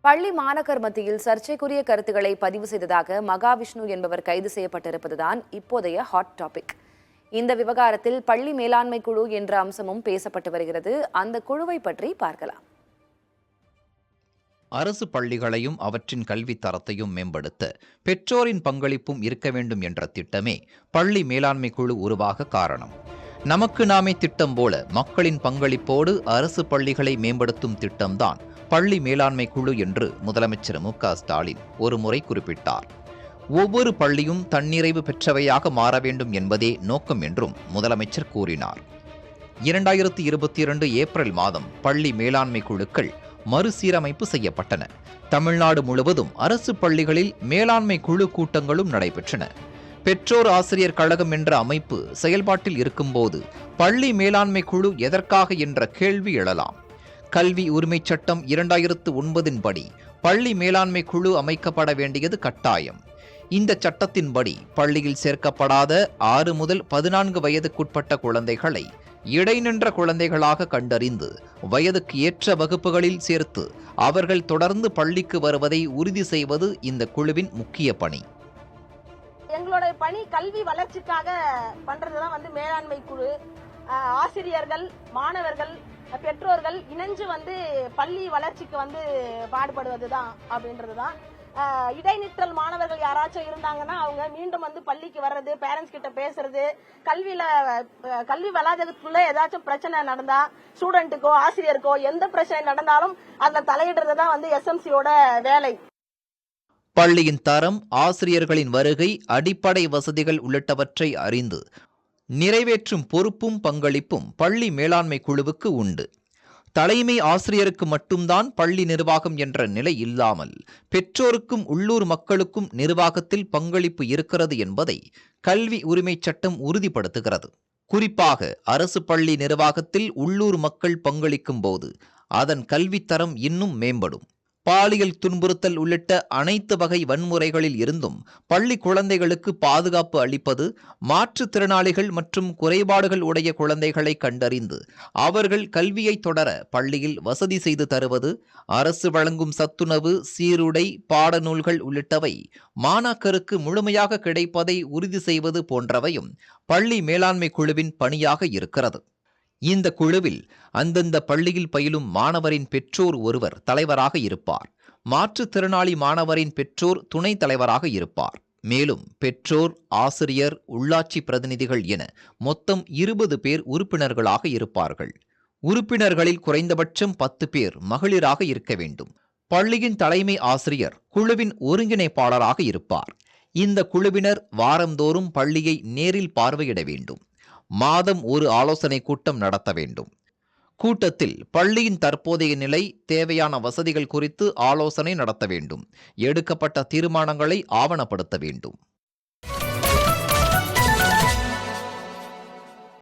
பள்ளி மாணக்கர் மத்தியில் சர்ச்சைக்குரிய கருத்துக்களை பதிவு செய்ததாக மகாவிஷ்ணு என்பவர் கைது செய்யப்பட்டிருப்பதுதான் இப்போதைய ஹாட் டாபிக். இந்த விவகாரத்தில் பள்ளி மேலாண்மை குழு என்ற அம்சமும் பேசப்பட்டு வருகிறது. அந்த குழுவை பற்றி பார்க்கலாம். அரசு பள்ளிகளையும் அவற்றின் கல்வி தரத்தையும் மேம்படுத்த பெற்றோரின் பங்களிப்பும் இருக்க வேண்டும் என்ற திட்டமே பள்ளி மேலாண்மை குழு உருவாக காரணம். நமக்கு நாமே திட்டம் போல மக்களின் பங்களிப்போடு அரசு பள்ளிகளை மேம்படுத்தும் திட்டம்தான் பள்ளி மேலாண்மை குழு என்று முதலமைச்சர் மு.க.ஸ்டாலின் ஒருமுறை குறிப்பிட்டார். ஒவ்வொரு பள்ளியும் தன்னிறைவு பெற்றவையாக மாற வேண்டும் என்பதே நோக்கம் என்றும் முதலமைச்சர் கூறினார். 2022 ஏப்ரல் மாதம் பள்ளி மேலாண்மை குழுக்கள் மறுசீரமைப்பு செய்யப்பட்டன. தமிழ்நாடு முழுவதும் அரசு பள்ளிகளில் மேலாண்மை குழு கூட்டங்களும் நடைபெற்றன. பெற்றோர் ஆசிரியர் கழகம் என்ற அமைப்பு செயல்பாட்டில் இருக்கும்போது பள்ளி மேலாண்மை குழு எதற்காக என்ற கேள்வி எழலாம். கல்வி உரிமைச் சட்டம் 2009 படி பள்ளி மேலாண்மை குழு அமைக்கப்பட வேண்டியது கட்டாயம். இந்த சட்டத்தின்படி பள்ளியில் சேர்க்கப்படாத 6 முதல் 14 வயதுக்குட்பட்ட குழந்தைகளை இடைநின்ற குழந்தைகளாக கண்டறிந்து வயதுக்கு ஏற்ற வகுப்புகளில் சேர்த்து அவர்கள் தொடர்ந்து பள்ளிக்கு வருவதை உறுதி செய்வது இந்த குழுவின் முக்கிய பணி. எங்களோட பணி கல்வி வளர்ச்சிக்காக பண்றதுதான் மேலாண்மை குழு. ஆசிரியர்கள், மாணவர்கள், பெற்றோர்கள் இணைஞ்சு பள்ளி வளர்ச்சிக்கு பாடுபடுவதுதான் அப்படின்றதுதான். இடைநிற்றல் மாணவர்கள் யாராச்சும் இருந்தாங்கன்னா அவங்க மீண்டும் பள்ளிக்கு வர்றது, பேரண்ட்ஸ் கிட்ட பேசுறது, கல்வி வளாகத்துக்குள்ள ஏதாச்சும் பிரச்சனை நடந்தா ஸ்டூடெண்ட்டுக்கோ ஆசிரியருக்கோ எந்த பிரச்சனை நடந்தாலும் அதுல தலையிடுறதுதான் எஸ்எம்சியோட வேலை. பள்ளியின் தரம், ஆசிரியர்களின் வருகை, அடிப்படை வசதிகள் உள்ளிட்டவற்றை அறிந்து நிறைவேற்றும் பொறுப்பும் பங்களிப்பும் பள்ளி மேலாண்மை குழுவுக்கு உண்டு. தலைமை ஆசிரியருக்கு மட்டும்தான் பள்ளி நிர்வாகம் என்ற நிலை இல்லாமல் பெற்றோருக்கும் உள்ளூர் மக்களுக்கும் நிர்வாகத்தில் பங்களிப்பு இருக்கிறது என்பதை கல்வி உரிமைச் சட்டம் உறுதிப்படுத்துகிறது. குறிப்பாக அரசு பள்ளி நிர்வாகத்தில் உள்ளூர் மக்கள் பங்களிக்கும் போது அதன் கல்வித்தரம் இன்னும் மேம்படும். பாலியல் துன்புறுத்தல் உள்ளிட்ட அனைத்து வகை வன்முறைகளில் இருந்தும் பள்ளி குழந்தைகளுக்கு பாதுகாப்பு அளிப்பது, மாற்றுத்திறனாளிகள் மற்றும் குறைபாடுகள் உடைய குழந்தைகளை கண்டறிந்து அவர்கள் கல்வியை தொடர பள்ளியில் வசதி செய்து தருவது, அரசு வழங்கும் சத்துணவு, சீருடை, பாடநூல்கள் உள்ளிட்டவை மாணாக்கருக்கு முழுமையாக கிடைப்பதை உறுதி செய்வது போன்றவையும் பள்ளி மேலாண்மை குழுவின் பணியாக இருக்கிறது. இந்த குழுவில் அந்தந்த பள்ளியில் பயிலும் மாணவரின் பெற்றோர் ஒருவர் தலைவராக இருப்பார். மாற்றுத்திறனாளி மாணவரின் பெற்றோர் துணைத் தலைவராக இருப்பார். மேலும் பெற்றோர், ஆசிரியர், உள்ளாட்சி பிரதிநிதிகள் என மொத்தம் 20 பேர் உறுப்பினர்களாக இருப்பார்கள். உறுப்பினர்களில் குறைந்தபட்சம் 10 பேர் மகளிராக இருக்க வேண்டும். பள்ளியின் தலைமை ஆசிரியர் குழுவின் ஒருங்கிணைப்பாளராக இருப்பார். இந்த குழுவினர் வாரந்தோறும் பள்ளியை நேரில் பார்வையிட வேண்டும். மாதம் ஒரு ஆலோசனை கூட்டம் நடத்த வேண்டும். கூட்டத்தில் பள்ளியின் தற்போதைய நிலை, தேவையான வசதிகள் குறித்து ஆலோசனை நடத்த வேண்டும். எடுக்கப்பட்ட தீர்மானங்களை ஆவணப்படுத்த வேண்டும்.